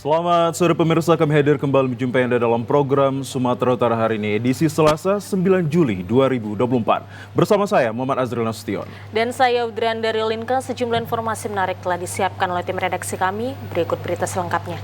Selamat sore pemirsa, kami hadir kembali menjumpai Anda dalam program Sumatera Utara hari ini, edisi Selasa 9 Juli 2024. Bersama saya, Muhammad Azril Nasution. Dan saya Udrian dari Linka. Sejumlah informasi menarik telah disiapkan oleh tim redaksi kami. Berikut berita selengkapnya.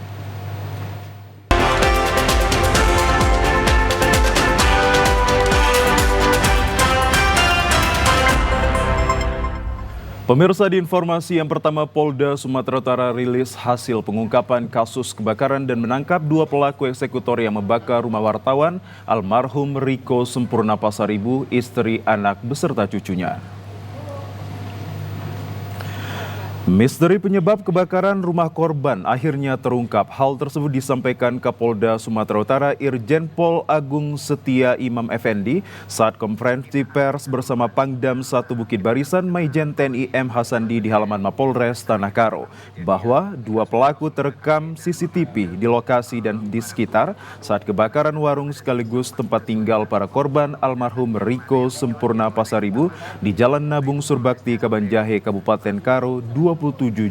Pemirsa, di informasi yang pertama, Polda Sumatera Utara rilis hasil pengungkapan kasus kebakaran dan menangkap 2 pelaku eksekutor yang membakar rumah wartawan almarhum Riko Sempurna Pasaribu, istri, anak beserta cucunya. Misteri penyebab kebakaran rumah korban akhirnya terungkap. Hal tersebut disampaikan Kapolda Sumatera Utara Irjen Pol Agung Setia Imam Effendi saat konferensi pers bersama Pangdam 1 Bukit Barisan Maijen TNI M. Hasandi di halaman Mapolres Tanah Karo, bahwa 2 pelaku terekam CCTV di lokasi dan di sekitar saat kebakaran warung sekaligus tempat tinggal para korban almarhum Riko Sempurna Pasaribu di Jalan Nabung Surbakti, Kabanjahe, Kabupaten Karo 27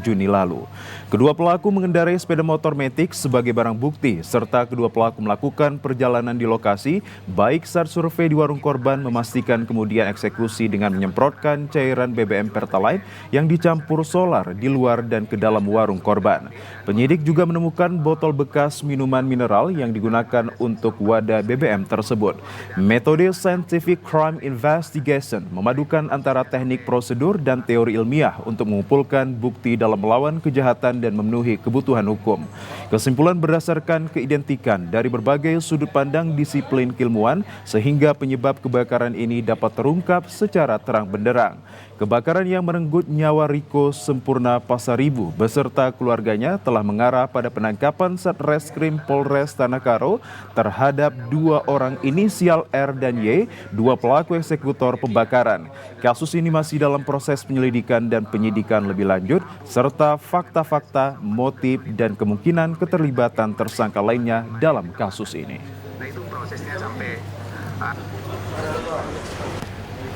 Juni lalu. Kedua pelaku mengendarai sepeda motor Matic sebagai barang bukti, serta kedua pelaku melakukan perjalanan di lokasi, baik saat survei di warung korban, memastikan kemudian eksekusi dengan menyemprotkan cairan BBM Pertalite yang dicampur solar di luar dan ke dalam warung korban. Penyidik juga menemukan botol bekas minuman mineral yang digunakan untuk wadah BBM tersebut. Metode Scientific Crime Investigation memadukan antara teknik prosedur dan teori ilmiah untuk mengumpulkan bukti dalam melawan kejahatan dan memenuhi kebutuhan hukum. Kesimpulan berdasarkan keidentikan dari berbagai sudut pandang disiplin keilmuan sehingga penyebab kebakaran ini dapat terungkap secara terang benderang. Kebakaran yang merenggut nyawa Riko Sempurna Pasaribu beserta keluarganya telah mengarah pada penangkapan Satreskrim Polres Tanah Karo terhadap 2 orang inisial R dan Y, 2 pelaku eksekutor pembakaran. Kasus ini masih dalam proses penyelidikan dan penyidikan lebih lanjut, serta fakta-fakta, motif, dan kemungkinan keterlibatan tersangka lainnya dalam kasus ini. Nah, itu prosesnya sampai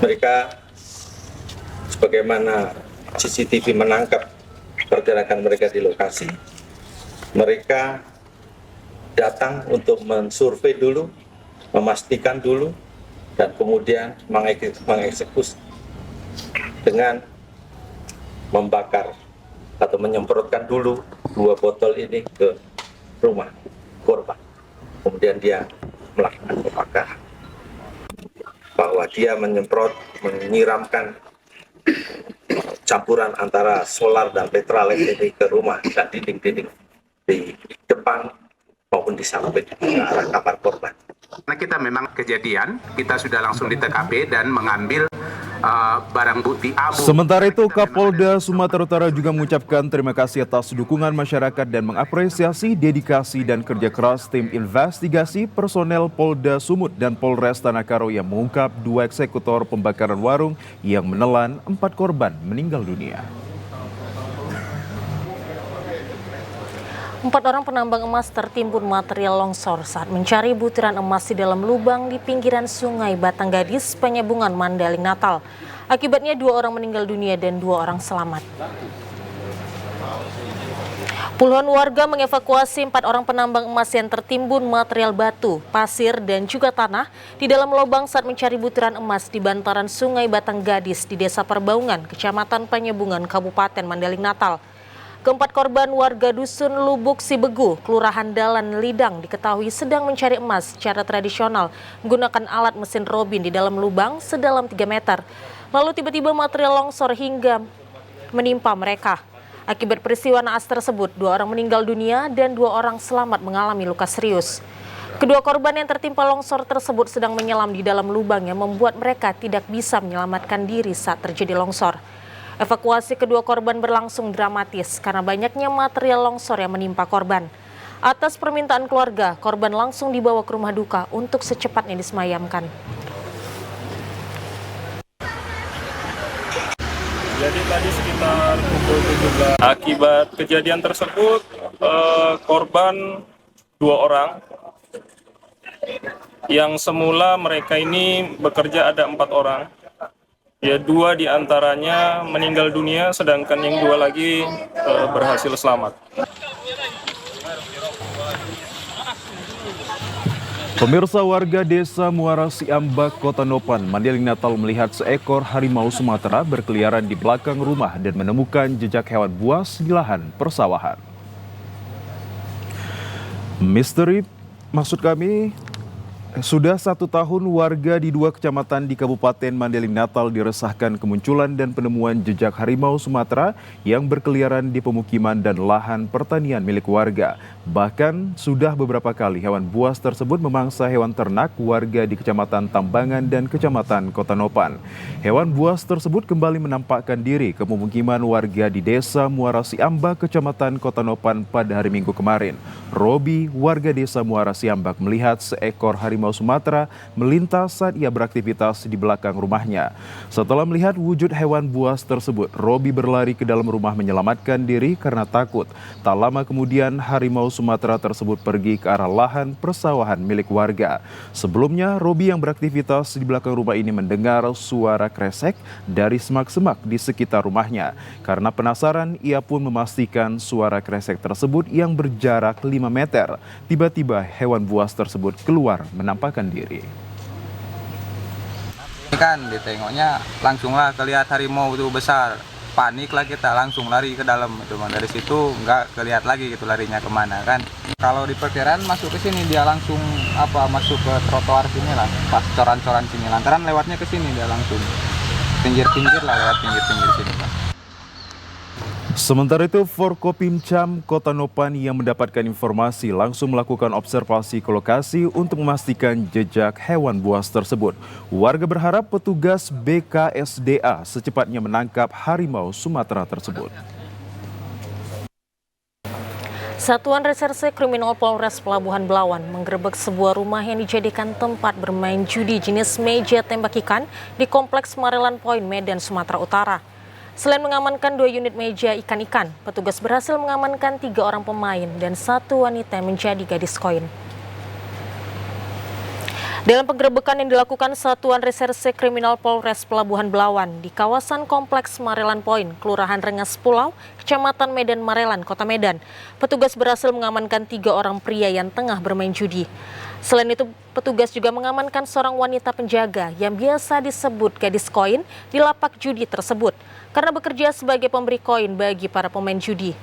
mereka sebagaimana CCTV menangkap pergerakan mereka di lokasi. Mereka datang untuk mensurvei dulu, memastikan dulu, dan kemudian mengeksekusi dengan membakar atau menyemprotkan dulu 2 botol ini ke rumah korban. Kemudian dia melakukan pembakaran. Bahwa dia menyiramkan campuran antara solar dan petralite ini ke rumah dan dinding-dinding di depan maupun di samping ke arah kamar korban. Karena kita memang kejadian, kita sudah langsung di TKP dan mengambil barang bukti abu. Sementara itu, Kapolda Sumatera Utara juga mengucapkan terima kasih atas dukungan masyarakat dan mengapresiasi dedikasi dan kerja keras tim investigasi personel Polda Sumut dan Polres Tanah Karo yang mengungkap 2 eksekutor pembakaran warung yang menelan 4 korban meninggal dunia. 4 orang penambang emas tertimbun material longsor saat mencari butiran emas di dalam lubang di pinggiran Sungai Batanggadis, Penyambungan Mandailing Natal. Akibatnya 2 orang meninggal dunia dan 2 orang selamat. Puluhan warga mengevakuasi 4 orang penambang emas yang tertimbun material batu, pasir, dan juga tanah di dalam lubang saat mencari butiran emas di bantaran Sungai Batanggadis di Desa Perbaungan, Kecamatan Penyambungan, Kabupaten Mandailing Natal. Keempat korban warga Dusun Lubuk Sibegu, Kelurahan Dalan Lidang diketahui sedang mencari emas secara tradisional menggunakan alat mesin robin di dalam lubang sedalam 3 meter. Lalu tiba-tiba material longsor hingga menimpa mereka. Akibat peristiwa naas tersebut, 2 orang meninggal dunia dan 2 orang selamat mengalami luka serius. Kedua korban yang tertimpa longsor tersebut sedang menyelam di dalam lubang yang membuat mereka tidak bisa menyelamatkan diri saat terjadi longsor. Evakuasi kedua korban berlangsung dramatis karena banyaknya material longsor yang menimpa korban. Atas permintaan keluarga, korban langsung dibawa ke rumah duka untuk secepatnya disemayamkan. Jadi tadi sekitar pukul 17. Akibat kejadian tersebut, korban 2 orang. Yang semula mereka ini bekerja ada 4 orang. Ya, 2 diantaranya meninggal dunia, sedangkan yang 2 lagi berhasil selamat. Pemirsa, warga desa Muara Siambak, Kota Nopan, Mandailing Natal melihat seekor harimau Sumatera berkeliaran di belakang rumah dan menemukan jejak hewan buas di lahan persawahan. Sudah 1 tahun warga di 2 kecamatan di Kabupaten Mandailing Natal diresahkan kemunculan dan penemuan jejak harimau Sumatera yang berkeliaran di pemukiman dan lahan pertanian milik warga. Bahkan sudah beberapa kali hewan buas tersebut memangsa hewan ternak warga di Kecamatan Tambangan dan Kecamatan Kota Nopan. Hewan buas tersebut kembali menampakkan diri ke pemukiman warga di Desa Muara Siambak, Kecamatan Kota Nopan pada hari Minggu kemarin. Robi, warga Desa Muara Siambak, melihat seekor harimau Sumatera melintas saat ia beraktivitas di belakang rumahnya. Setelah melihat wujud hewan buas tersebut, Robi berlari ke dalam rumah menyelamatkan diri karena takut. Tak lama kemudian harimau Sumatera tersebut pergi ke arah lahan persawahan milik warga. Sebelumnya, Robi yang beraktivitas di belakang rumah ini mendengar suara kresek dari semak-semak di sekitar rumahnya. Karena penasaran, ia pun memastikan suara kresek tersebut yang berjarak 5 meter. Tiba-tiba hewan buas tersebut keluar menampakkan diri. Ini kan ditengoknya langsunglah kelihatan harimau itu besar. Panik lah kita, langsung lari ke dalam itu. Dari situ nggak kelihatan lagi gitu larinya kemana kan. Kalau di perkiraan masuk ke sini dia langsung masuk ke trotoar sini lah, pas coran-coran sini. Lantaran lewatnya ke sini dia langsung pinggir-pinggir lah, lewat pinggir-pinggir sini kan. Sementara itu, Forkopimcam Kota Nopan yang mendapatkan informasi langsung melakukan observasi ke lokasi untuk memastikan jejak hewan buas tersebut. Warga berharap petugas BKSDA secepatnya menangkap harimau Sumatera tersebut. Satuan Reserse Kriminal Polres Pelabuhan Belawan menggerebek sebuah rumah yang dijadikan tempat bermain judi jenis meja tembak ikan di Kompleks Marelan Point, Medan, Sumatera Utara. Selain mengamankan 2 unit meja ikan-ikan, petugas berhasil mengamankan 3 orang pemain dan 1 wanita yang menjadi gadis koin. Dalam penggerebekan yang dilakukan Satuan Reserse Kriminal Polres Pelabuhan Belawan di kawasan Kompleks Marelan Point, Kelurahan Rengas Pulau, Kecamatan Medan Marelan, Kota Medan, petugas berhasil mengamankan 3 orang pria yang tengah bermain judi. Selain itu, petugas juga mengamankan seorang wanita penjaga yang biasa disebut gadis koin di lapak judi tersebut karena bekerja sebagai pemberi koin bagi para pemain judi.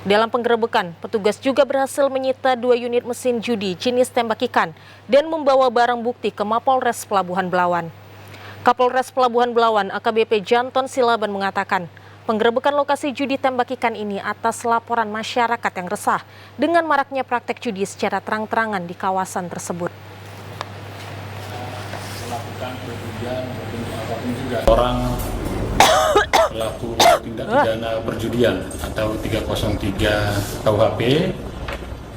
Dalam penggerebekan, petugas juga berhasil menyita 2 unit mesin judi jenis tembak ikan dan membawa barang bukti ke Mapolres Pelabuhan Belawan. Kapolres Pelabuhan Belawan AKBP Janton Silaban mengatakan, penggerebekan lokasi judi tembak ikan ini atas laporan masyarakat yang resah dengan maraknya praktek judi secara terang-terangan di kawasan tersebut. Melakukan perjudian apapun juga. Orang pelaku tindak pidana perjudian atau 303 KUHP,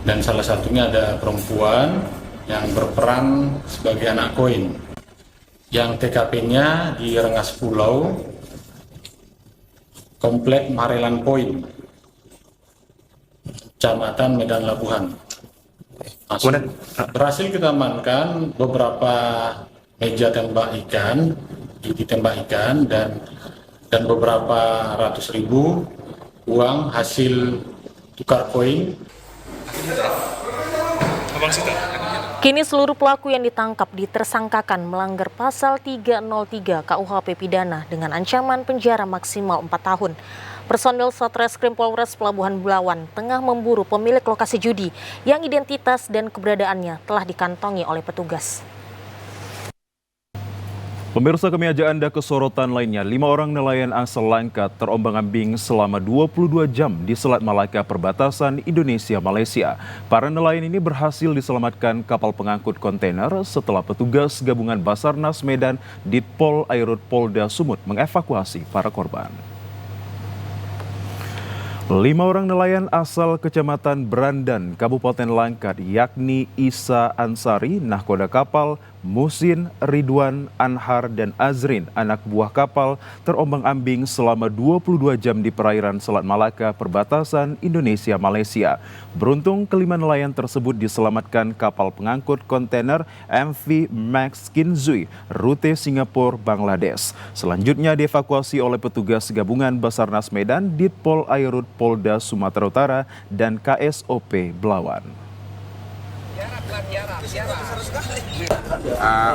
dan salah satunya ada perempuan yang berperan sebagai anak koin yang TKP-nya di Rengas Pulau, Komplek Marelan Point, Kecamatan Medan Labuhan. Berhasil kita amankan beberapa meja tembak ikan, judi tembak ikan, dan beberapa ratus ribu uang hasil tukar koin. Kini seluruh pelaku yang ditangkap ditersangkakan melanggar pasal 303 KUHP pidana dengan ancaman penjara maksimal 4 tahun. Personil Satreskrim Polres Pelabuhan Belawan tengah memburu pemilik lokasi judi yang identitas dan keberadaannya telah dikantongi oleh petugas. Pemirsa, kami ajak Anda ke sorotan lainnya. 5 orang nelayan asal Langkat terombang-ambing selama 22 jam di Selat Malaka perbatasan Indonesia-Malaysia. Para nelayan ini berhasil diselamatkan kapal pengangkut kontainer setelah petugas gabungan Basarnas Medan Ditpol Airut Polda Sumut mengevakuasi para korban. 5 orang nelayan asal Kecamatan Brandan, Kabupaten Langkat, yakni Isa Ansari, nahkoda kapal, Musin, Ridwan, Anhar, dan Azrin, anak buah kapal, terombang-ambing selama 22 jam di perairan Selat Malaka, perbatasan Indonesia-Malaysia. Beruntung kelima nelayan tersebut diselamatkan kapal pengangkut kontainer MV Max Kinzui, rute Singapura, Bangladesh. Selanjutnya dievakuasi oleh petugas gabungan Basarnas Medan, Ditpol Airut Polda Sumatera Utara, dan KSOP Belawan.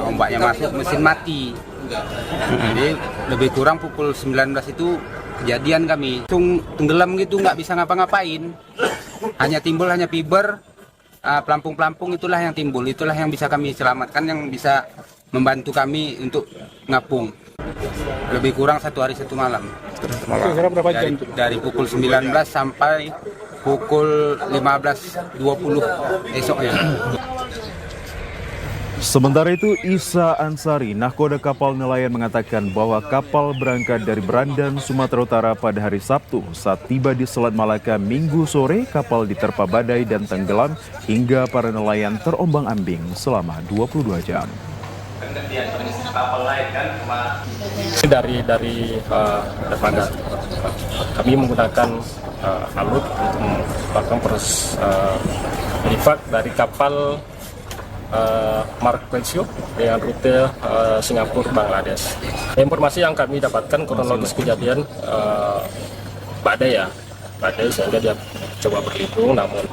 Ombaknya masuk, mesin mati. Jadi lebih kurang pukul 19 itu kejadian kami. Tenggelam gitu, nggak bisa ngapa-ngapain. Hanya timbul hanya fiber, pelampung-pelampung itulah yang timbul. Itulah yang bisa kami selamatkan, yang bisa membantu kami untuk ngapung. Lebih kurang 1 hari 1 malam. Dari pukul 19 sampai pukul 15.20 esoknya. Sementara itu, Isa Ansari, nahkoda kapal nelayan mengatakan bahwa kapal berangkat dari Brandan, Sumatera Utara pada hari Sabtu. Saat tiba di Selat Malaka Minggu sore, kapal diterpa badai dan tenggelam hingga para nelayan terombang-ambing selama 22 jam. Dari dermaga kami menggunakan alut untuk melakukan proses evakuasi dari kapal Mark Pensio dengan rute Singapura Bangladesh. Informasi yang kami dapatkan kronologis kejadian badai sehingga dia coba berlindung, namun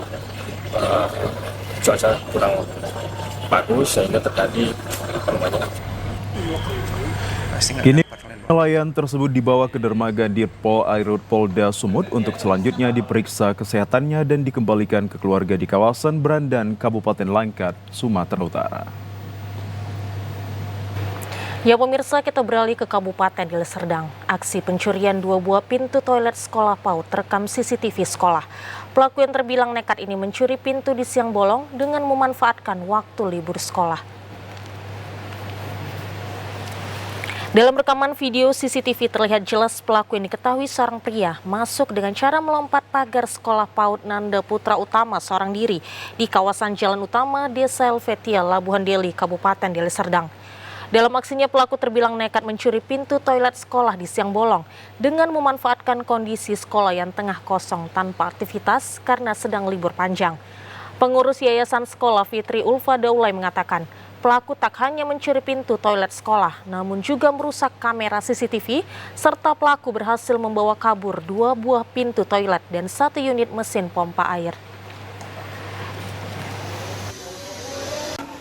cuaca kurang bagus sehingga terjadi Kini nelayan tersebut dibawa ke dermaga Dirpol Airut Polda Sumut untuk selanjutnya diperiksa kesehatannya dan dikembalikan ke keluarga di kawasan Brandan, Kabupaten Langkat, Sumatera Utara. Ya pemirsa, kita beralih ke Kabupaten Deli Serdang. Aksi pencurian 2 buah pintu toilet sekolah PAUD terekam CCTV sekolah. Pelaku yang terbilang nekat ini mencuri pintu di siang bolong dengan memanfaatkan waktu libur sekolah. Dalam rekaman video CCTV terlihat jelas pelaku yang diketahui seorang pria masuk dengan cara melompat pagar sekolah PAUD Nanda Putra Utama seorang diri di kawasan Jalan Utama Desa Helvetia, Labuhan Deli, Kabupaten Deli Serdang. Dalam aksinya pelaku terbilang nekat mencuri pintu toilet sekolah di siang bolong dengan memanfaatkan kondisi sekolah yang tengah kosong tanpa aktivitas karena sedang libur panjang. Pengurus Yayasan Sekolah Fitri Ulfa Daulay mengatakan, pelaku tak hanya mencuri pintu toilet sekolah, namun juga merusak kamera CCTV, serta pelaku berhasil membawa kabur 2 buah pintu toilet dan 1 unit mesin pompa air.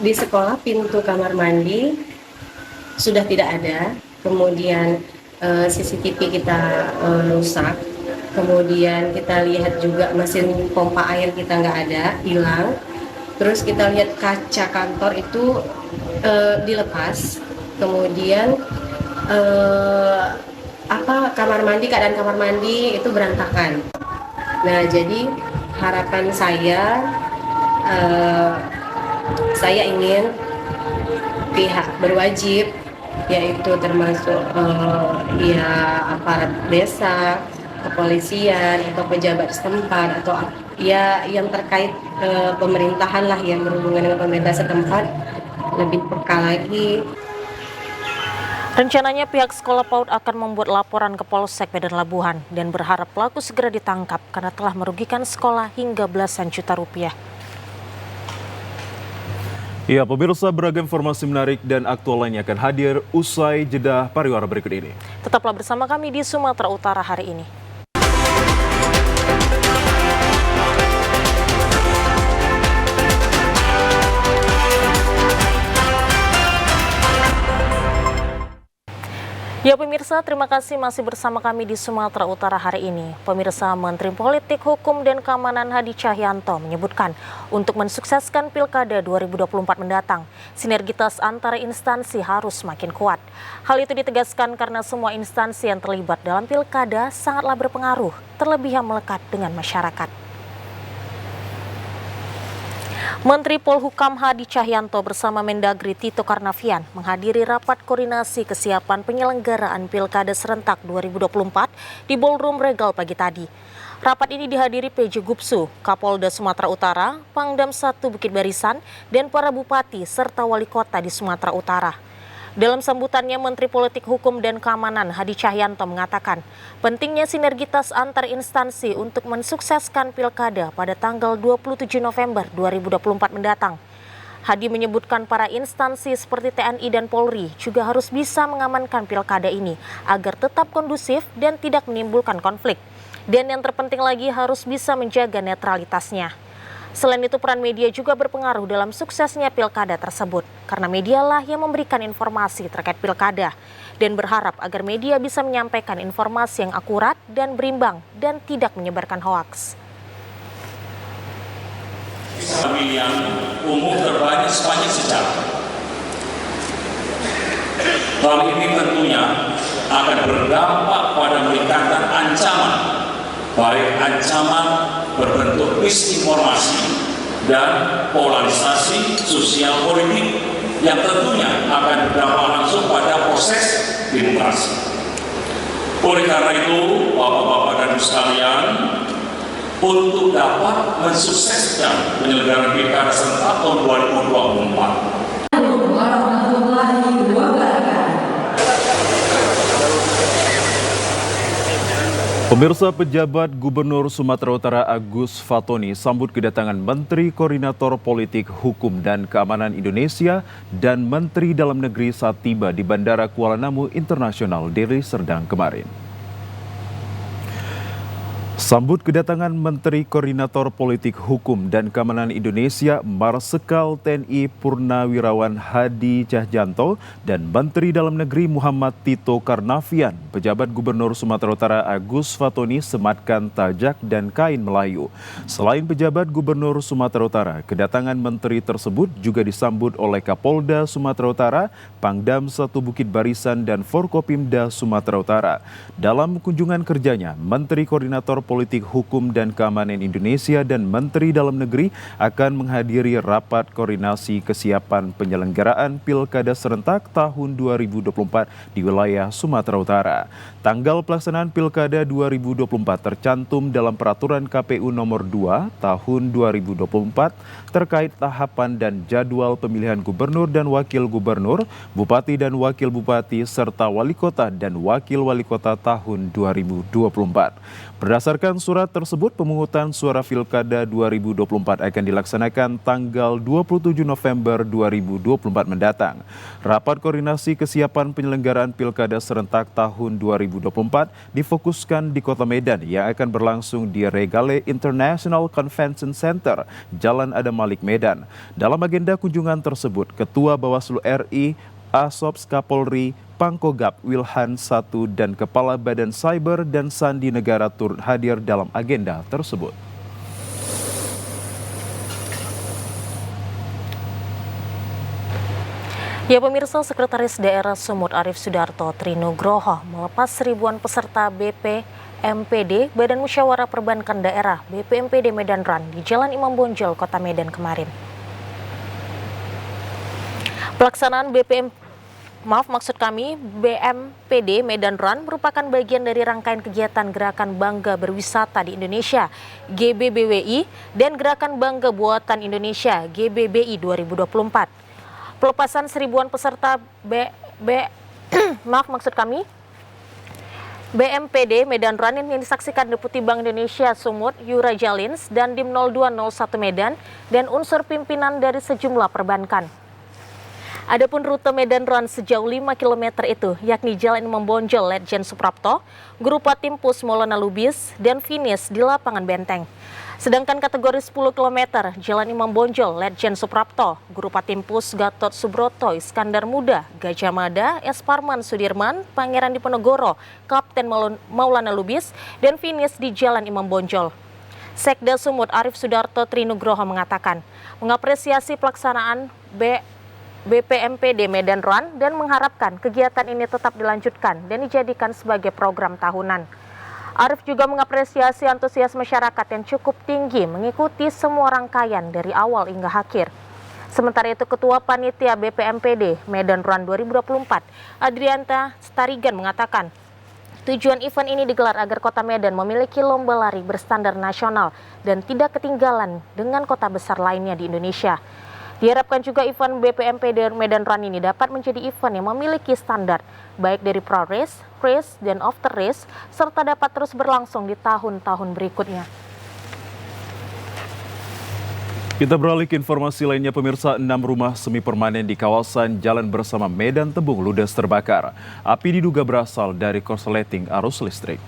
Di sekolah pintu kamar mandi sudah tidak ada, kemudian CCTV kita rusak, kemudian kita lihat juga mesin pompa air kita nggak ada, hilang. Terus kita lihat kaca kantor itu dilepas, kemudian kamar mandi, keadaan kamar mandi itu berantakan. Nah, jadi harapan saya ingin pihak berwajib, yaitu termasuk aparat desa, kepolisian atau pejabat setempat atau yang terkait pemerintahan lah yang berhubungan dengan pemerintah setempat lebih peka lagi. Rencananya pihak sekolah PAUD akan membuat laporan ke Polsek Medan Labuhan dan berharap pelaku segera ditangkap karena telah merugikan sekolah hingga belasan juta rupiah. Ya, pemirsa, beragam informasi menarik dan aktual lainnya akan hadir usai jeda pariwara berikut ini. Tetaplah bersama kami di Sumatera Utara hari ini. Ya pemirsa, terima kasih masih bersama kami di Sumatera Utara hari ini. Pemirsa, Menteri Politik, Hukum, dan Keamanan Hadi Cahyanto menyebutkan untuk mensukseskan Pilkada 2024 mendatang, sinergitas antara instansi harus semakin kuat. Hal itu ditegaskan karena semua instansi yang terlibat dalam Pilkada sangatlah berpengaruh, terlebih yang melekat dengan masyarakat. Menteri Polhukam Hadi Cahyanto bersama Mendagri Tito Karnavian menghadiri rapat koordinasi kesiapan penyelenggaraan Pilkada Serentak 2024 di Ballroom Regal pagi tadi. Rapat ini dihadiri PJ Gupsu, Kapolda Sumatera Utara, Pangdam 1 Bukit Barisan, dan para bupati serta wali kota di Sumatera Utara. Dalam sambutannya, Menteri Politik, Hukum, dan Keamanan Hadi Cahyanto mengatakan pentingnya sinergitas antar instansi untuk mensukseskan Pilkada pada tanggal 27 November 2024 mendatang. Hadi menyebutkan para instansi seperti TNI dan Polri juga harus bisa mengamankan Pilkada ini agar tetap kondusif dan tidak menimbulkan konflik. Dan yang terpenting lagi harus bisa menjaga netralitasnya. Selain itu, peran media juga berpengaruh dalam suksesnya pilkada tersebut, karena medialah yang memberikan informasi terkait pilkada dan berharap agar media bisa menyampaikan informasi yang akurat dan berimbang dan tidak menyebarkan hoaks. Pemilihan umum terbanyak sepanjang sejarah. Hal ini tentunya akan berdampak pada meningkatkan ancaman, baik ancaman berbentuk misinformasi dan polarisasi sosial politik yang tentunya akan berdampak langsung pada proses demokrasi. Oleh karena itu, Bapak-Bapak dan Ibu sekalian, untuk dapat mensukseskan penyelenggaraan pilkada serentak tahun 2024. Pemirsa, pejabat Gubernur Sumatera Utara Agus Fatoni sambut kedatangan Menteri Koordinator Politik, Hukum dan Keamanan Indonesia dan Menteri Dalam Negeri saat tiba di Bandara Kuala Namu Internasional Deli Serdang kemarin. Sambut kedatangan Menteri Koordinator Politik, Hukum dan Keamanan Indonesia Marsikal TNI Purnawirawan Hadi Cahyanto dan Menteri Dalam Negeri Muhammad Tito Karnavian, pejabat Gubernur Sumatera Utara Agus Fatoni sematkan tajak dan kain Melayu. Selain pejabat Gubernur Sumatera Utara, kedatangan menteri tersebut juga disambut oleh Kapolda Sumatera Utara, Pangdam 1 Bukit Barisan dan Forkopimda Sumatera Utara. Dalam kunjungan kerjanya, Menteri Koordinator Politik, Hukum dan Keamanan Indonesia dan Menteri Dalam Negeri akan menghadiri rapat koordinasi kesiapan penyelenggaraan Pilkada serentak tahun 2024 di wilayah Sumatera Utara. Tanggal pelaksanaan Pilkada 2024 tercantum dalam Peraturan KPU Nomor 2 Tahun 2024 terkait tahapan dan jadwal pemilihan gubernur dan wakil gubernur, bupati dan wakil bupati, serta wali kota dan wakil wali kota tahun 2024. Berdasarkan surat tersebut, pemungutan suara Pilkada 2024 akan dilaksanakan tanggal 27 November 2024 mendatang. Rapat koordinasi kesiapan penyelenggaraan Pilkada serentak tahun 2024 difokuskan di Kota Medan yang akan berlangsung di Regale International Convention Center, Jalan Adam Malik, Medan. Dalam agenda kunjungan tersebut, Ketua Bawaslu RI, Asops Kapolri, Pangkogap Wilhan I dan Kepala Badan Cyber dan Sandi Negara turut hadir dalam agenda tersebut. Ya pemirsa, Sekretaris Daerah Sumut Arief Sudarto Trinugroho melepas ribuan peserta BPMPD Badan Musyawarah Perbankan Daerah BPMPD Medan Run di Jalan Imam Bonjol, Kota Medan kemarin. Pelaksanaan BMPD Medan Run merupakan bagian dari rangkaian kegiatan Gerakan Bangga Berwisata di Indonesia GBBWI dan Gerakan Bangga Buatan Indonesia GBBI 2024. Pelepasan seribuan peserta BMPD Medan Run yang disaksikan Deputi Bank Indonesia Sumut Yura Jalins dan Dim 0201 Medan dan unsur pimpinan dari sejumlah perbankan. Adapun rute Medan Run sejauh 5 km itu, yakni Jalan Imam Bonjol Letjen Suprapto, Grupa Timpus Maulana Lubis, dan finish di Lapangan Benteng. Sedangkan kategori 10 km, Jalan Imam Bonjol Letjen Suprapto, Grupa Timpus Gatot Subroto, Iskandar Muda, Gajah Mada, S. Parman Sudirman, Pangeran Diponegoro, Kapten Maulana Lubis, dan finish di Jalan Imam Bonjol. Sekda Sumut Arief Sudarto Trinugroho mengatakan, mengapresiasi pelaksanaan BPMPD Medan Run dan mengharapkan kegiatan ini tetap dilanjutkan dan dijadikan sebagai program tahunan. Arief juga mengapresiasi antusias masyarakat yang cukup tinggi mengikuti semua rangkaian dari awal hingga akhir. Sementara itu, Ketua Panitia BPMPD Medan Run 2024, Adrianta Starigan mengatakan, tujuan event ini digelar agar Kota Medan memiliki lomba lari berstandar nasional dan tidak ketinggalan dengan kota besar lainnya di Indonesia. Diharapkan juga event BPMPD Medan Run ini dapat menjadi event yang memiliki standar, baik dari pra-race, race, dan after race, serta dapat terus berlangsung di tahun-tahun berikutnya. Kita beralih ke informasi lainnya, pemirsa. 6 rumah semi permanen di kawasan Jalan Bersama Medan Tembung ludes terbakar. Api diduga berasal dari korsleting arus listrik.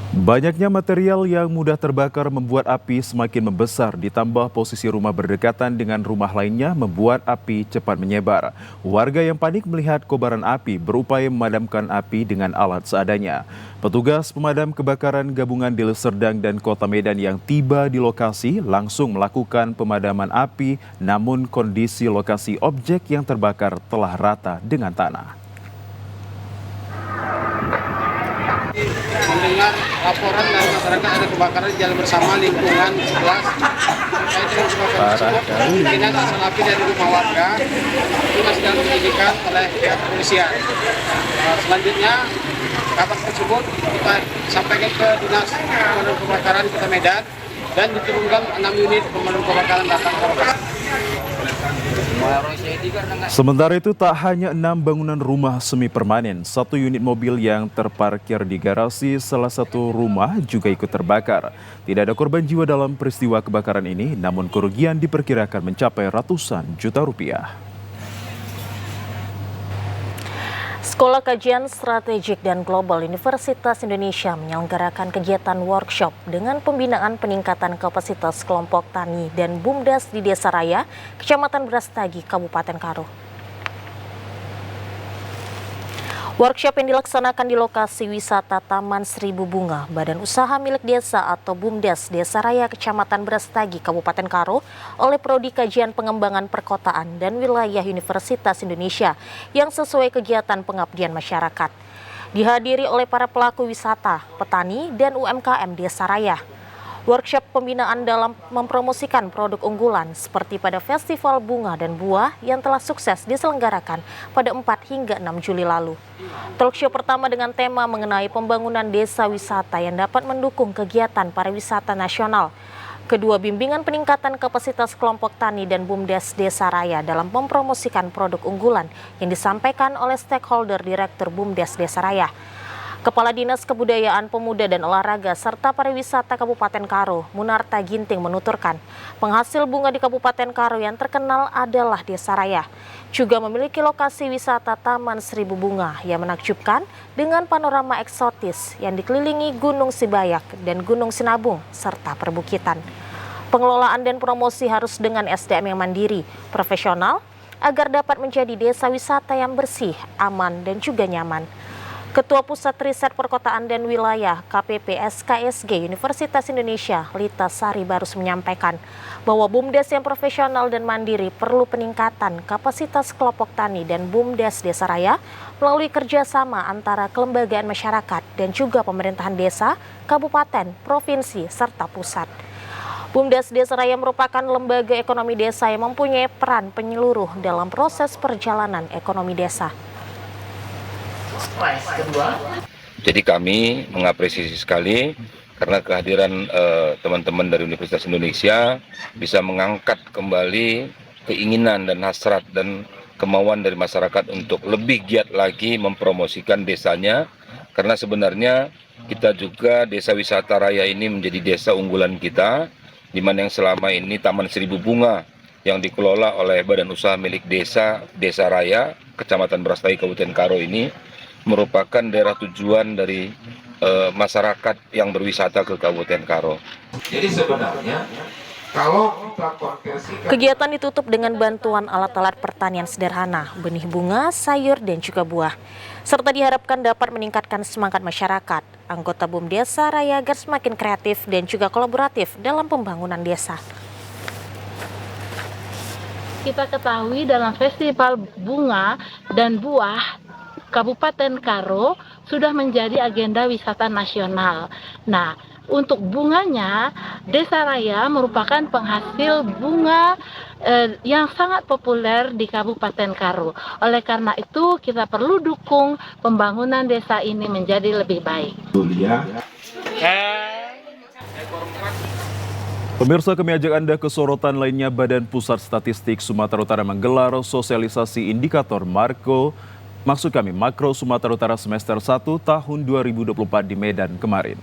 Banyaknya material yang mudah terbakar membuat api semakin membesar, ditambah posisi rumah berdekatan dengan rumah lainnya membuat api cepat menyebar. Warga yang panik melihat kobaran api berupaya memadamkan api dengan alat seadanya. Petugas pemadam kebakaran gabungan Deli Serdang dan Kota Medan yang tiba di lokasi langsung melakukan pemadaman api, namun kondisi lokasi objek yang terbakar telah rata dengan tanah. Mendengar laporan dari masyarakat ada kebakaran di jalan bersama lingkungan 11 terkait dengan kebakaran tersebut. Kemungkinan asal api dari rumah warga itu masih dalam penyelidikan oleh pihak kepolisian. Selanjutnya kabar tersebut kita sampaikan ke Dinas Pemadam Kebakaran Kota Medan dan diturunkan 6 unit pemadam kebakaran datang ke lokasi. Sementara itu tak hanya 6 bangunan rumah semi permanen, 1 unit mobil yang terparkir di garasi salah satu rumah juga ikut terbakar. Tidak ada korban jiwa dalam peristiwa kebakaran ini, namun kerugian diperkirakan mencapai ratusan juta rupiah. Sekolah Kajian Strategik dan Global Universitas Indonesia menyelenggarakan kegiatan workshop dengan pembinaan peningkatan kapasitas kelompok tani dan BUMDes di Desa Raya, Kecamatan Brastagi, Kabupaten Karo. Workshop yang dilaksanakan di lokasi wisata Taman Seribu Bunga, Badan Usaha Milik Desa atau BUMDes Desa Raya Kecamatan Brastagi, Kabupaten Karo oleh Prodi Kajian Pengembangan Perkotaan dan Wilayah Universitas Indonesia yang sesuai kegiatan pengabdian masyarakat. Dihadiri oleh para pelaku wisata, petani, dan UMKM Desa Raya. Workshop pembinaan dalam mempromosikan produk unggulan seperti pada Festival Bunga dan Buah yang telah sukses diselenggarakan pada 4 hingga 6 Juli lalu. Talkshow pertama dengan tema mengenai pembangunan desa wisata yang dapat mendukung kegiatan pariwisata nasional. Kedua, bimbingan peningkatan kapasitas kelompok tani dan BUMDes Desa Raya dalam mempromosikan produk unggulan yang disampaikan oleh stakeholder Direktur BUMDes Desa Raya. Kepala Dinas Kebudayaan Pemuda dan Olahraga serta Pariwisata Kabupaten Karo, Munarta Ginting menuturkan, penghasil bunga di Kabupaten Karo yang terkenal adalah Desa Raya. Juga memiliki lokasi wisata Taman Seribu Bunga yang menakjubkan dengan panorama eksotis yang dikelilingi Gunung Sibayak dan Gunung Sinabung serta perbukitan. Pengelolaan dan promosi harus dengan SDM yang mandiri, profesional, agar dapat menjadi desa wisata yang bersih, aman, dan juga nyaman. Ketua Pusat Riset Perkotaan dan Wilayah KPPS-KSG Universitas Indonesia, Lita Sari Barus menyampaikan bahwa BUMDes yang profesional dan mandiri perlu peningkatan kapasitas kelompok tani dan BUMDes Desa Raya melalui kerjasama antara kelembagaan masyarakat dan juga pemerintahan desa, kabupaten, provinsi, serta pusat. BUMDes Desa Raya merupakan lembaga ekonomi desa yang mempunyai peran penyeluruh dalam proses perjalanan ekonomi desa. Jadi kami mengapresiasi sekali karena kehadiran teman-teman dari Universitas Indonesia bisa mengangkat kembali keinginan dan hasrat dan kemauan dari masyarakat untuk lebih giat lagi mempromosikan desanya, karena sebenarnya kita juga desa wisata raya ini menjadi desa unggulan kita, di mana yang selama ini Taman Seribu Bunga yang dikelola oleh Badan Usaha Milik Desa Desa Raya Kecamatan Brastagi Kabupaten Karo ini merupakan daerah tujuan dari masyarakat yang berwisata ke Kabupaten Karo. Jadi sebenarnya kalau kita konversikan, kegiatan ditutup dengan bantuan alat-alat pertanian sederhana, benih bunga, sayur, dan juga buah. Serta diharapkan dapat meningkatkan semangat masyarakat, anggota BUMDes Desa Raya agar semakin kreatif dan juga kolaboratif dalam pembangunan desa. Kita ketahui dalam Festival Bunga dan Buah Kabupaten Karo sudah menjadi agenda wisata nasional. Nah, untuk bunganya, Desa Raya merupakan penghasil bunga yang sangat populer di Kabupaten Karo. Oleh karena itu, kita perlu dukung pembangunan desa ini menjadi lebih baik. Pemirsa, kami ajak Anda ke sorotan lainnya. Badan Pusat Statistik Sumatera Utara menggelar sosialisasi indikator Makro Sumatera Utara semester 1 tahun 2024 di Medan kemarin.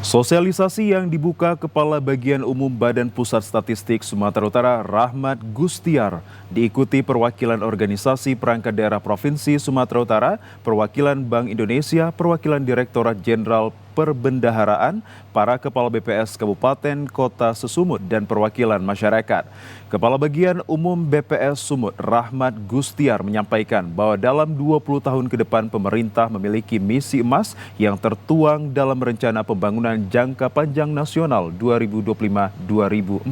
Sosialisasi yang dibuka Kepala Bagian Umum Badan Pusat Statistik Sumatera Utara Rahmat Gustiar diikuti perwakilan organisasi perangkat daerah Provinsi Sumatera Utara, perwakilan Bank Indonesia, perwakilan Direktorat Jenderal Perbendaharaan, para kepala BPS Kabupaten Kota Sesumut, dan perwakilan masyarakat. Kepala Bagian Umum BPS Sumut Rahmat Gustiar menyampaikan bahwa dalam 20 tahun ke depan pemerintah memiliki misi emas yang tertuang dalam Rencana Pembangunan Jangka Panjang Nasional 2025-2045.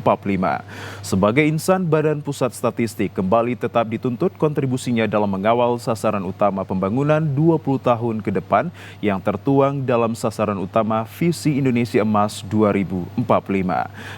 Sebagai insan Badan Pusat Statistik kembali tetap dituntut kontribusinya dalam mengawal sasaran utama pembangunan 20 tahun ke depan yang tertuang dalam sasaran utama Visi Indonesia Emas 2045.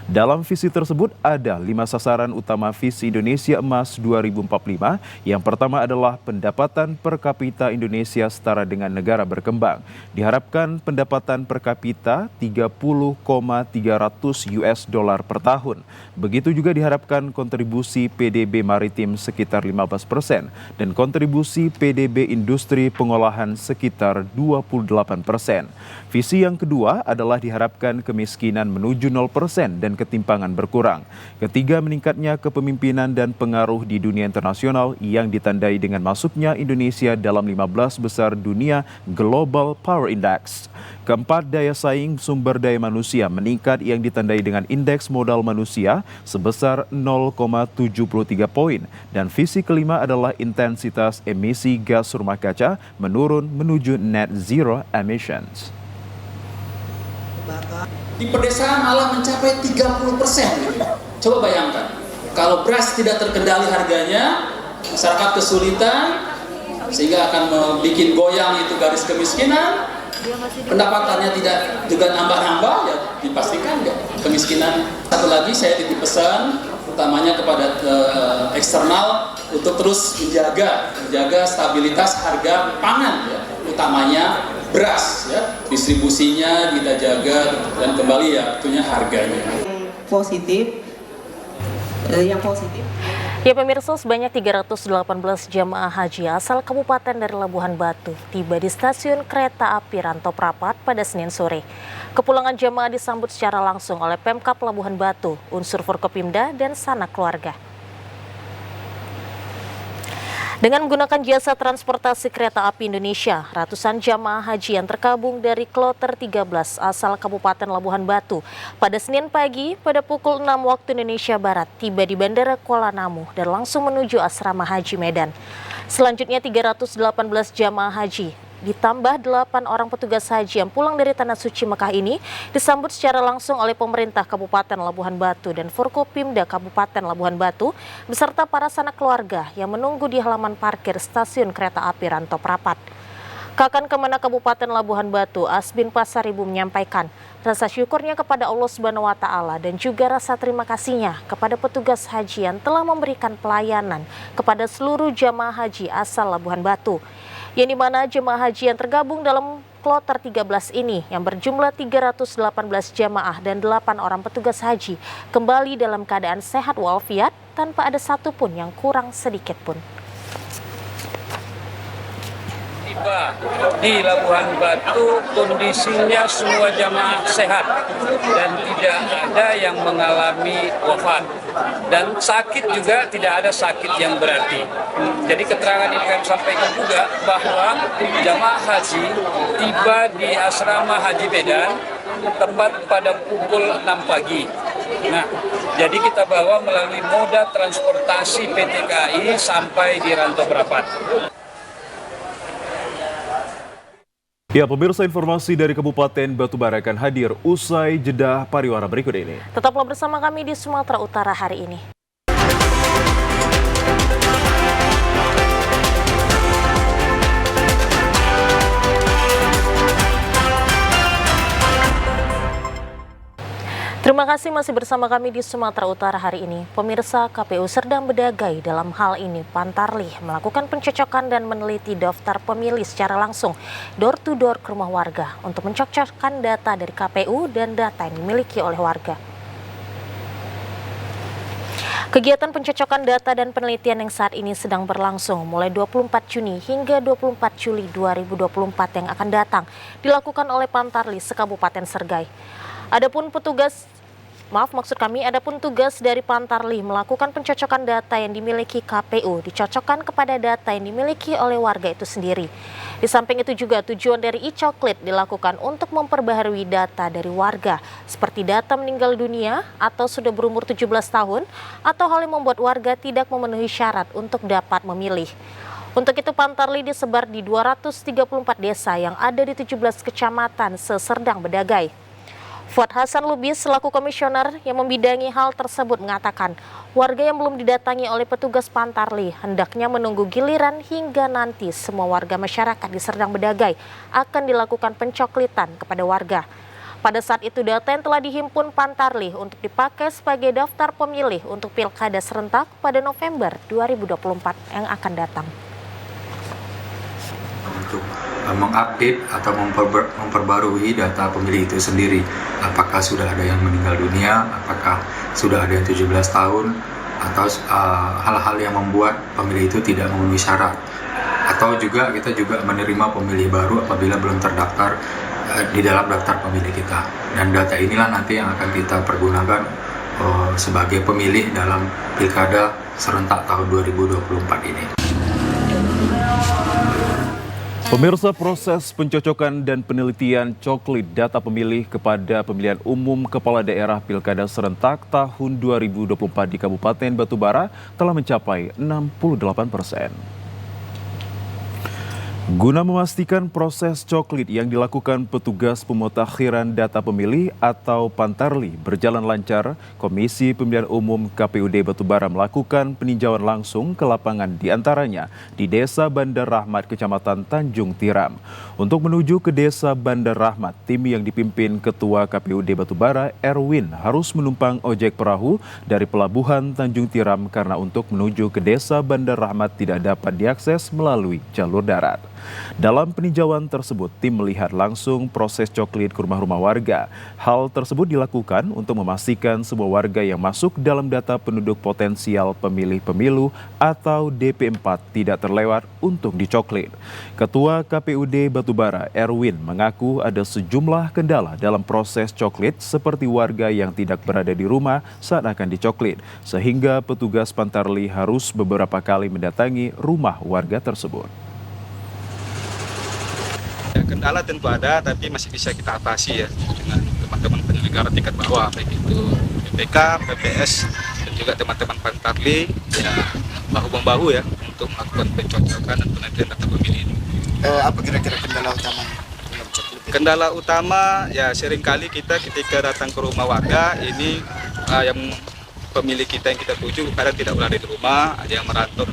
Dalam visi tersebut ada 5 sasaran utama Visi Indonesia Emas 2045. Yang pertama adalah pendapatan per kapita Indonesia setara dengan negara berkembang. Diharapkan pendapatan per kapita 30,300 US dollar per tahun. Begitu juga diharapkan kontribusi PDB maritim sekitar 15% dan kontribusi PDB industri pengolahan sekitar 28%. Visi yang kedua adalah diharapkan kemiskinan menuju 0% dan ketimpangan berkurang. Ketiga, meningkatnya kepemimpinan dan pengaruh di dunia internasional yang ditandai dengan masuknya Indonesia dalam 15 besar dunia Global Power Index. Keempat, daya saing sumber daya manusia meningkat yang ditandai dengan indeks modal manusia sebesar 0,73 poin. Dan visi kelima adalah intensitas emisi gas rumah kaca menurun menuju net zero emissions. Di pedesaan malah mencapai 30%. Coba bayangkan, kalau beras tidak terkendali harganya, masyarakat kesulitan, sehingga akan membuat goyang itu garis kemiskinan, pendapatannya tidak juga nambah-nambah, ya dipastikan ya kemiskinan. Satu lagi saya titip pesan, utamanya kepada eksternal untuk terus menjaga stabilitas harga pangan, ya, utamanya beras, ya, distribusinya kita jaga dan kembali ya tentunya harganya. Yang positif. Ya pemirsa, sebanyak 318 jamaah haji asal kabupaten dari Labuhan Batu tiba di stasiun kereta api Ranto Prapat pada Senin sore. Kepulangan jamaah disambut secara langsung oleh Pemkab Labuhan Batu, unsur Forkopimda dan sanak keluarga. Dengan menggunakan jasa transportasi kereta api Indonesia, ratusan jamaah haji yang tergabung dari kloter 13 asal Kabupaten Labuhan Batu pada Senin pagi pada pukul 6 waktu Indonesia Barat tiba di Bandara Kuala Namu dan langsung menuju Asrama Haji Medan. Selanjutnya 318 jamaah haji ditambah 8 orang petugas haji yang pulang dari Tanah Suci Mekah ini disambut secara langsung oleh pemerintah Kabupaten Labuhan Batu dan Forkopimda Kabupaten Labuhan Batu beserta para sanak keluarga yang menunggu di halaman parkir stasiun kereta api Ranto Prapat. Kakan Kemenak Kabupaten Labuhan Batu, Asbin Pasaribu menyampaikan rasa syukurnya kepada Allah Subhanahu wa Ta'ala dan juga rasa terima kasihnya kepada petugas haji yang telah memberikan pelayanan kepada seluruh jamaah haji asal Labuhan Batu, yang dimana jemaah haji yang tergabung dalam kloter 13 ini yang berjumlah 318 jamaah dan 8 orang petugas haji kembali dalam keadaan sehat walafiat tanpa ada satupun yang kurang sedikit pun. Tiba di Labuhan Batu kondisinya semua jamaah sehat dan tidak ada yang mengalami wafat dan sakit juga tidak ada sakit yang berarti. Jadi keterangan ini kami sampaikan juga bahwa jamaah haji tiba di Asrama Haji Medan tepat pada pukul 6 pagi. Nah, jadi kita bawa melalui moda transportasi PT KAI sampai di Ranto Prapat. Ya, pemirsa, informasi dari Kabupaten Batubara akan hadir usai jeda pariwara berikut ini. Tetaplah bersama kami di Sumatera Utara hari ini. Terima kasih masih bersama kami di Sumatera Utara hari ini. Pemirsa, KPU Serdang Bedagai dalam hal ini Pantarlih melakukan pencocokan dan meneliti daftar pemilih secara langsung door to door ke rumah warga untuk mencocokkan data dari KPU dan data yang dimiliki oleh warga. Kegiatan pencocokan data dan penelitian yang saat ini sedang berlangsung mulai 24 Juni hingga 24 Juli 2024 yang akan datang dilakukan oleh Pantarli sekabupaten Sergai. Adapun tugas dari Pantarli melakukan pencocokan data yang dimiliki KPU dicocokkan kepada data yang dimiliki oleh warga itu sendiri. Di samping itu juga tujuan dari e-coklit dilakukan untuk memperbaharui data dari warga seperti data meninggal dunia atau sudah berumur 17 tahun atau hal yang membuat warga tidak memenuhi syarat untuk dapat memilih. Untuk itu Pantarli disebar di 234 desa yang ada di 17 kecamatan se-Serdang Bedagai. Fuad Hasan Lubis selaku komisioner yang membidangi hal tersebut mengatakan warga yang belum didatangi oleh petugas Pantarli hendaknya menunggu giliran hingga nanti semua warga masyarakat di Serdang Bedagai akan dilakukan pencoklitan kepada warga. Pada saat itu data yang telah dihimpun Pantarli untuk dipakai sebagai daftar pemilih untuk Pilkada serentak pada November 2024 yang akan datang. Untuk mengupdate atau memperbarui data pemilih itu sendiri. Apakah sudah ada yang meninggal dunia, apakah sudah ada yang 17 tahun, atau hal-hal yang membuat pemilih itu tidak memenuhi syarat. Atau juga kita juga menerima pemilih baru apabila belum terdaftar di dalam daftar pemilih kita. Dan data inilah nanti yang akan kita pergunakan sebagai pemilih dalam Pilkada serentak tahun 2024 ini. Pemirsa, proses pencocokan dan penelitian coklit data pemilih kepada pemilihan umum kepala daerah Pilkada serentak tahun 2024 di Kabupaten Batubara telah mencapai 68%. Guna memastikan proses coklit yang dilakukan petugas pemutakhiran data pemilih atau Pantarli berjalan lancar, Komisi Pemilihan Umum KPUD Batubara melakukan peninjauan langsung ke lapangan diantaranya di Desa Bandar Rahmat, Kecamatan Tanjung Tiram. Untuk menuju ke Desa Bandar Rahmat, tim yang dipimpin Ketua KPUD Batubara Erwin harus menumpang ojek perahu dari Pelabuhan Tanjung Tiram karena untuk menuju ke Desa Bandar Rahmat tidak dapat diakses melalui jalur darat. Dalam peninjauan tersebut, tim melihat langsung proses coklit ke rumah-rumah warga. Hal tersebut dilakukan untuk memastikan semua warga yang masuk dalam data penduduk potensial pemilih pemilu atau DP4 tidak terlewat untuk dicoklit. Ketua KPUD Batubara Erwin mengaku ada sejumlah kendala dalam proses coklit seperti warga yang tidak berada di rumah saat akan dicoklit, sehingga petugas Pantarli harus beberapa kali mendatangi rumah warga tersebut. Kendala tentu ada, tapi masih bisa kita atasi ya dengan teman-teman penyelenggara tingkat bawah, baik itu BPK, PPS, dan juga teman-teman Pantarli ya bahu-membahu ya untuk melakukan pencocokan dan penelitian data pemilih ini. Apa kira-kira kendala utama? Kendala utama ya seringkali kita ketika datang ke rumah warga ini yang pemilih kita yang kita tuju kadang tidak berada di rumah, ada yang merantau.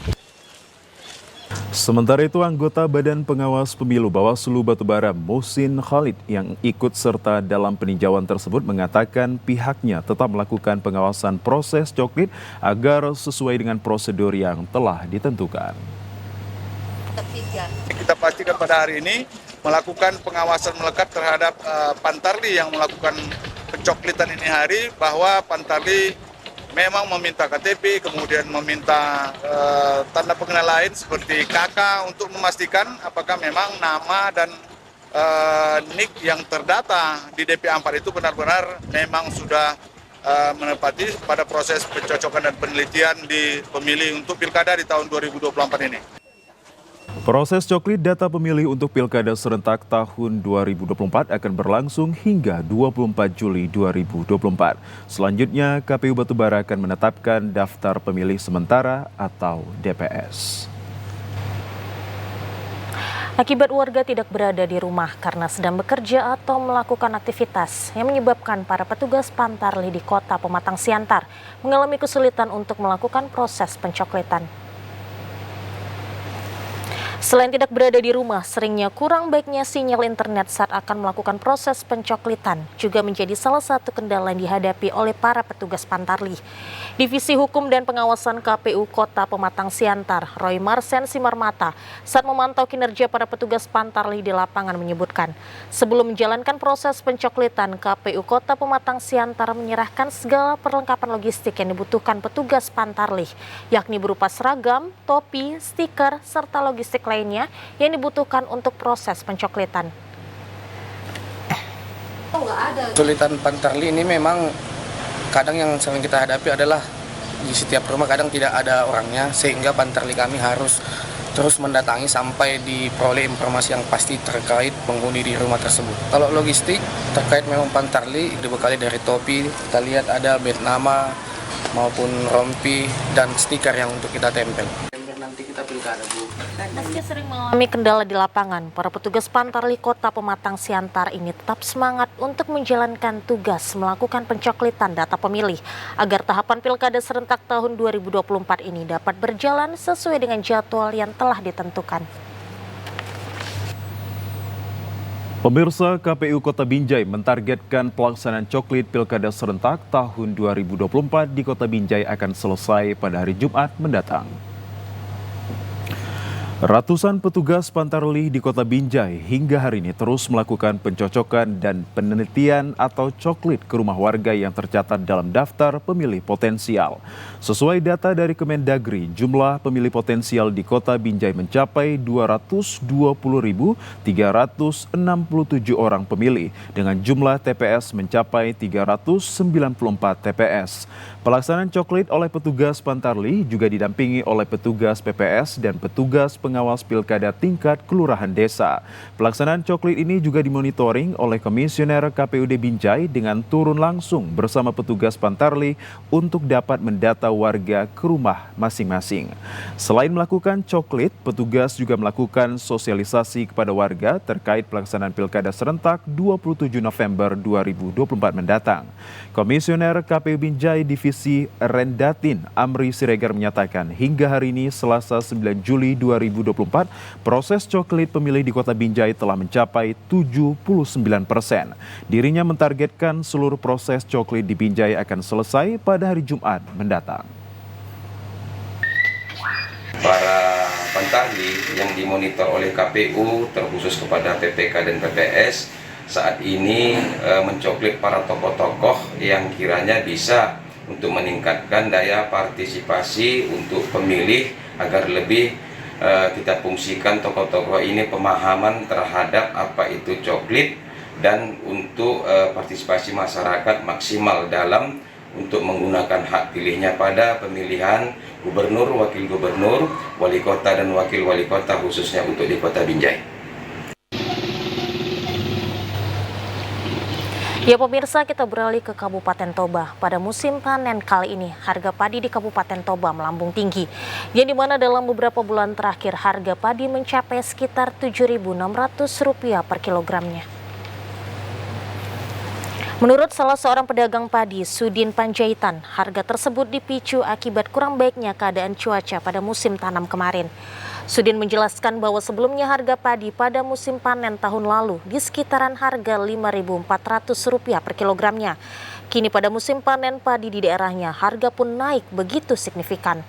Sementara itu, anggota Badan Pengawas Pemilu Bawaslu Batubara Muhsin Khalid yang ikut serta dalam peninjauan tersebut mengatakan pihaknya tetap melakukan pengawasan proses coklit agar sesuai dengan prosedur yang telah ditentukan. Kita pastikan pada hari ini melakukan pengawasan melekat terhadap Pantarli yang melakukan pencoklitan ini hari, bahwa Pantarli memang meminta KTP, kemudian meminta tanda pengenal lain seperti KK untuk memastikan apakah memang nama dan NIK yang terdata di DP4 itu benar-benar memang sudah menepati pada proses pencocokan dan penelitian di pemilih untuk Pilkada di tahun 2024 ini. Proses coklit data pemilih untuk Pilkada serentak tahun 2024 akan berlangsung hingga 24 Juli 2024. Selanjutnya, KPU Batubara akan menetapkan daftar pemilih sementara atau DPS. Akibat warga tidak berada di rumah karena sedang bekerja atau melakukan aktivitas yang menyebabkan para petugas Pantarli di Kota Pematang Siantar mengalami kesulitan untuk melakukan proses pencoklitan. Selain tidak berada di rumah, seringnya kurang baiknya sinyal internet saat akan melakukan proses pencoklitan juga menjadi salah satu kendala yang dihadapi oleh para petugas Pantarli. Divisi Hukum dan Pengawasan KPU Kota Pematang Siantar, Roy Marsen Simarmata, saat memantau kinerja para petugas Pantarli di lapangan menyebutkan, sebelum menjalankan proses pencoklitan, KPU Kota Pematang Siantar menyerahkan segala perlengkapan logistik yang dibutuhkan petugas Pantarli, yakni berupa seragam, topi, stiker, serta logistik lainnya yang dibutuhkan untuk proses pencoklitan. Kesulitan Pantarli ini memang kadang yang sering kita hadapi adalah di setiap rumah kadang tidak ada orangnya, sehingga Pantarli kami harus terus mendatangi sampai diperoleh informasi yang pasti terkait penghuni di rumah tersebut. Kalau logistik terkait memang Pantarli dibekali dari topi, kita lihat ada bed nama maupun rompi dan stiker yang untuk kita tempel. Nanti kita pilkada, Bu. Meski sering mengalami kendala di lapangan, para petugas Pantarli Kota Pematang Siantar ini tetap semangat untuk menjalankan tugas melakukan pencoklitan data pemilih agar tahapan pilkada serentak tahun 2024 ini dapat berjalan sesuai dengan jadwal yang telah ditentukan. Pemirsa, KPU Kota Binjai mentargetkan pelaksanaan coklit pilkada serentak tahun 2024 di Kota Binjai akan selesai pada hari Jumat mendatang. Ratusan petugas Pantarli di Kota Binjai hingga hari ini terus melakukan pencocokan dan penelitian atau coklit ke rumah warga yang tercatat dalam daftar pemilih potensial. Sesuai data dari Kemendagri, jumlah pemilih potensial di Kota Binjai mencapai 220.367 orang pemilih dengan jumlah TPS mencapai 394 TPS. Pelaksanaan coklit oleh petugas Pantarli juga didampingi oleh petugas PPS dan petugas pengawas pilkada tingkat kelurahan desa. Pelaksanaan coklit ini juga dimonitoring oleh Komisioner KPUD Binjai dengan turun langsung bersama petugas Pantarli untuk dapat mendata warga ke rumah masing-masing. Selain melakukan coklit, petugas juga melakukan sosialisasi kepada warga terkait pelaksanaan pilkada serentak 27 November 2024 mendatang. Komisioner KPU Binjai Divisi Rendatin Amri Siregar menyatakan hingga hari ini Selasa 9 Juli 2024 proses coklit pemilih di Kota Binjai telah mencapai 79%. Dirinya mentargetkan seluruh proses coklit di Binjai akan selesai pada hari Jumat mendatang. Para Pantarli yang dimonitor oleh KPU terkhusus kepada PPK dan PPS saat ini mencoklit para tokoh-tokoh yang kiranya bisa untuk meningkatkan daya partisipasi untuk pemilih agar lebih kita fungsikan tokoh-tokoh ini pemahaman terhadap apa itu coklit dan untuk partisipasi masyarakat maksimal dalam untuk menggunakan hak pilihnya pada pemilihan gubernur, wakil gubernur, wali kota dan wakil wali kota khususnya untuk di Kota Binjai. Ya pemirsa, kita beralih ke Kabupaten Toba. Pada musim panen kali ini, harga padi di Kabupaten Toba melambung tinggi. Yang dimana dalam beberapa bulan terakhir, harga padi mencapai sekitar Rp7.600 per kilogramnya. Menurut salah seorang pedagang padi, Sudin Panjaitan, harga tersebut dipicu akibat kurang baiknya keadaan cuaca pada musim tanam kemarin. Sudin menjelaskan bahwa sebelumnya harga padi pada musim panen tahun lalu di sekitaran harga Rp5.400 per kilogramnya. Kini pada musim panen padi di daerahnya, harga pun naik begitu signifikan.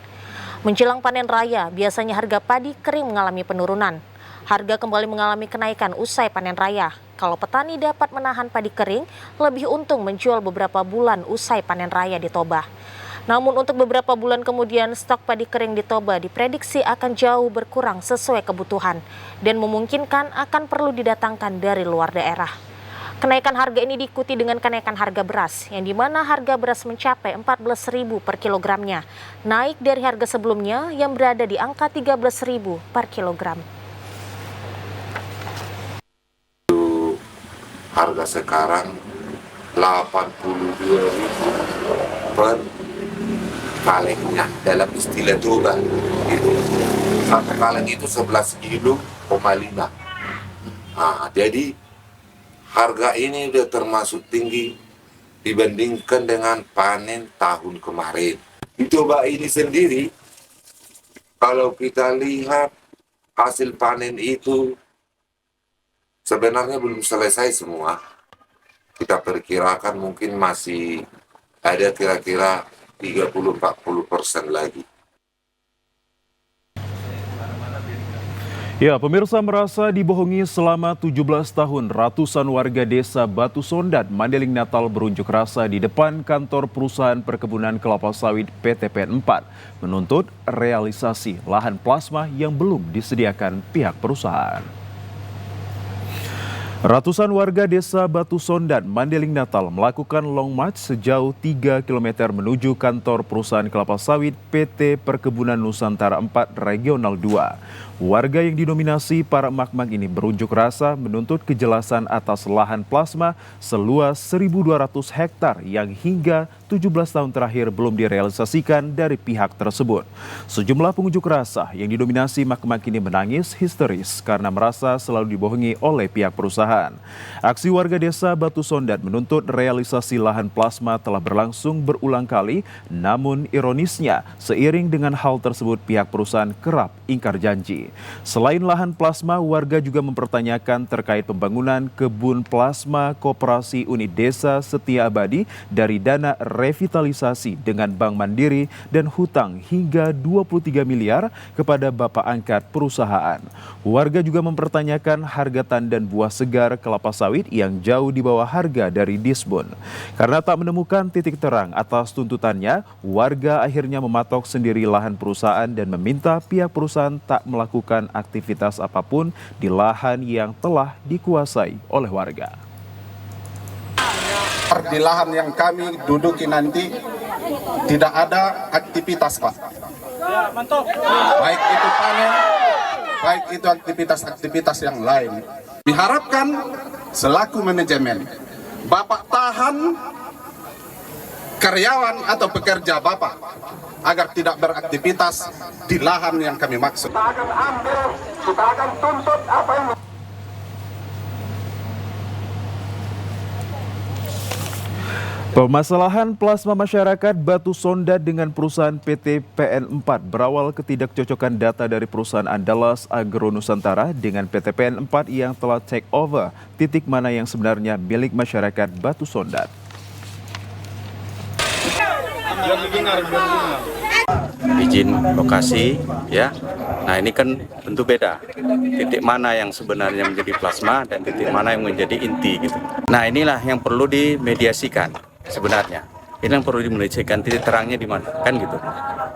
Menjelang panen raya, biasanya harga padi kering mengalami penurunan. Harga kembali mengalami kenaikan usai panen raya. Kalau petani dapat menahan padi kering, lebih untung menjual beberapa bulan usai panen raya di Toba. Namun untuk beberapa bulan kemudian stok padi kering di Toba diprediksi akan jauh berkurang sesuai kebutuhan dan memungkinkan akan perlu didatangkan dari luar daerah. Kenaikan harga ini diikuti dengan kenaikan harga beras yang dimana harga beras mencapai Rp14.000 per kilogramnya, naik dari harga sebelumnya yang berada di angka Rp13.000 per kilogram. Harga sekarang Rp82.000 per kalengnya dalam istilah Toba gitu. Satu kaleng itu 11,5 kilo. Jadi harga ini udah termasuk tinggi dibandingkan dengan panen tahun kemarin. Di Toba ini sendiri kalau kita lihat hasil panen itu sebenarnya belum selesai semua. Kita perkirakan mungkin masih ada kira-kira 30-40% lagi. Ya, pemirsa merasa dibohongi selama 17 tahun, ratusan warga desa Batu Sondat, Mandeling Natal berunjuk rasa di depan kantor perusahaan perkebunan kelapa sawit PT PN 4, menuntut realisasi lahan plasma yang belum disediakan pihak perusahaan. Ratusan warga desa Batu Sondat, Mandeling Natal melakukan long march sejauh 3 km menuju kantor perusahaan kelapa sawit PT Perkebunan Nusantara 4 Regional 2. Warga yang didominasi para emak-emak ini berunjuk rasa menuntut kejelasan atas lahan plasma seluas 1.200 hektar yang hingga 17 tahun terakhir belum direalisasikan dari pihak tersebut. Sejumlah pengunjuk rasa yang didominasi emak-emak ini menangis histeris karena merasa selalu dibohongi oleh pihak perusahaan. Aksi warga desa Batu Sondat menuntut realisasi lahan plasma telah berlangsung berulang kali, namun ironisnya seiring dengan hal tersebut pihak perusahaan kerap ingkar janji. Selain lahan plasma, warga juga mempertanyakan terkait pembangunan kebun plasma Koperasi Unit Desa Setia Abadi dari dana revitalisasi dengan Bank Mandiri dan hutang hingga 23 miliar kepada bapak angkat perusahaan. Warga juga mempertanyakan harga tandan buah segar kelapa sawit yang jauh di bawah harga dari Disbun. Karena tak menemukan titik terang atas tuntutannya, warga akhirnya mematok sendiri lahan perusahaan dan meminta pihak perusahaan tak melakukan aktivitas apapun di lahan yang telah dikuasai oleh warga. Di lahan yang kami duduki nanti tidak ada aktivitas, Pak. Baik itu panen, baik itu aktivitas-aktivitas yang lain. Diharapkan selaku manajemen, Bapak tahan karyawan atau pekerja Bapak agar tidak beraktivitas di lahan yang kami maksud. Kita akan ambil, kita akan tuntut apa yang... Permasalahan plasma masyarakat Batu Sondat dengan perusahaan PT PN 4 berawal ketidakcocokan data dari perusahaan Andalas Agro Nusantara dengan PT PN 4 yang telah take over titik mana yang sebenarnya milik masyarakat Batu Sondat. Izin lokasi ya. Nah, ini kan tentu beda. Titik mana yang sebenarnya menjadi plasma dan titik mana yang menjadi inti gitu. Nah, inilah yang perlu dimediasikan sebenarnya. Ini yang perlu dimediasikan, titik terangnya di mana kan gitu.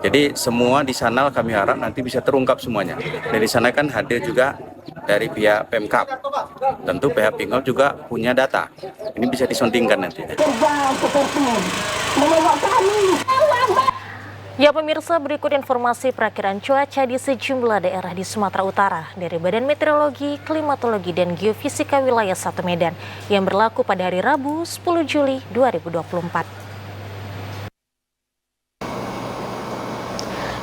Jadi semua di sana kami harap nanti bisa terungkap semuanya. Dan di sana kan hadir juga dari pihak Pemkab. Tentu pihak Pemkab juga punya data. Ini bisa disondingkan nanti. Ya pemirsa, berikut informasi perakiraan cuaca di sejumlah daerah di Sumatera Utara dari Badan Meteorologi, Klimatologi, dan Geofisika Wilayah 1 Medan yang berlaku pada hari Rabu 10 Juli 2024.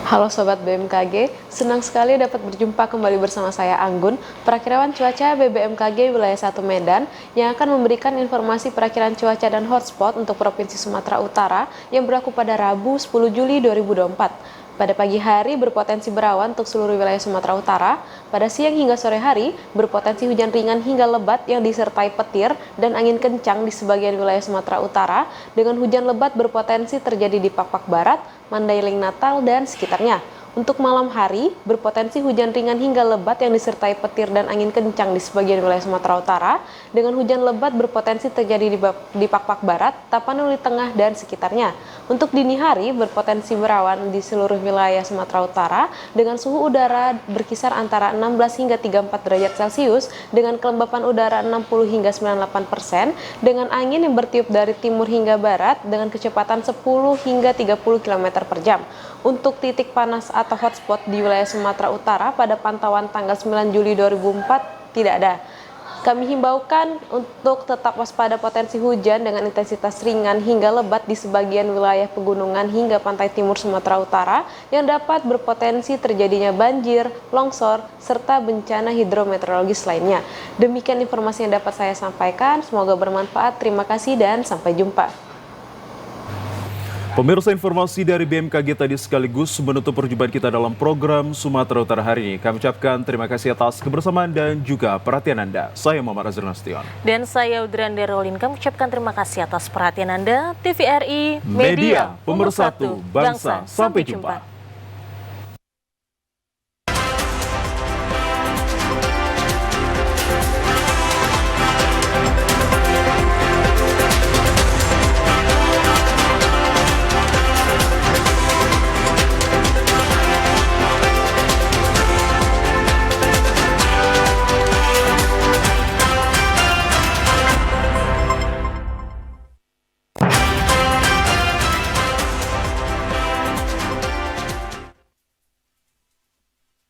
Halo Sobat BMKG, senang sekali dapat berjumpa kembali bersama saya Anggun, perakirawan cuaca BBMKG Wilayah 1 Medan yang akan memberikan informasi perakiraan cuaca dan hotspot untuk Provinsi Sumatera Utara yang berlaku pada Rabu 10 Juli 2024. Pada pagi hari berpotensi berawan untuk seluruh wilayah Sumatera Utara, pada siang hingga sore hari berpotensi hujan ringan hingga lebat yang disertai petir dan angin kencang di sebagian wilayah Sumatera Utara dengan hujan lebat berpotensi terjadi di Pakpak Barat, Mandailing Natal, dan sekitarnya. Untuk malam hari, berpotensi hujan ringan hingga lebat yang disertai petir dan angin kencang di sebagian wilayah Sumatera Utara, dengan hujan lebat berpotensi terjadi di Pakpak Barat, Tapanuli Tengah, dan sekitarnya. Untuk dini hari, berpotensi berawan di seluruh wilayah Sumatera Utara, dengan suhu udara berkisar antara 16 hingga 34 derajat Celcius, dengan kelembapan udara 60 hingga 98%, dengan angin yang bertiup dari timur hingga barat, dengan kecepatan 10 hingga 30 km per jam. Untuk titik panas atau hotspot di wilayah Sumatera Utara pada pantauan tanggal 9 Juli 2004 tidak ada. Kami himbaukan untuk tetap waspada potensi hujan dengan intensitas ringan hingga lebat di sebagian wilayah pegunungan hingga pantai timur Sumatera Utara yang dapat berpotensi terjadinya banjir, longsor, serta bencana hidrometeorologis lainnya. Demikian informasi yang dapat saya sampaikan, semoga bermanfaat. Terima kasih dan sampai jumpa. Pemirsa, informasi dari BMKG tadi sekaligus menutup perjumpaan kita dalam program Sumatera Utara hari ini. Kami ucapkan terima kasih atas kebersamaan dan juga perhatian Anda. Saya Muhammad Azhar Nasution. Dan saya Udranda Rolin. Kami ucapkan terima kasih atas perhatian Anda. TVRI Media Pemersatu Bangsa. Sampai jumpa.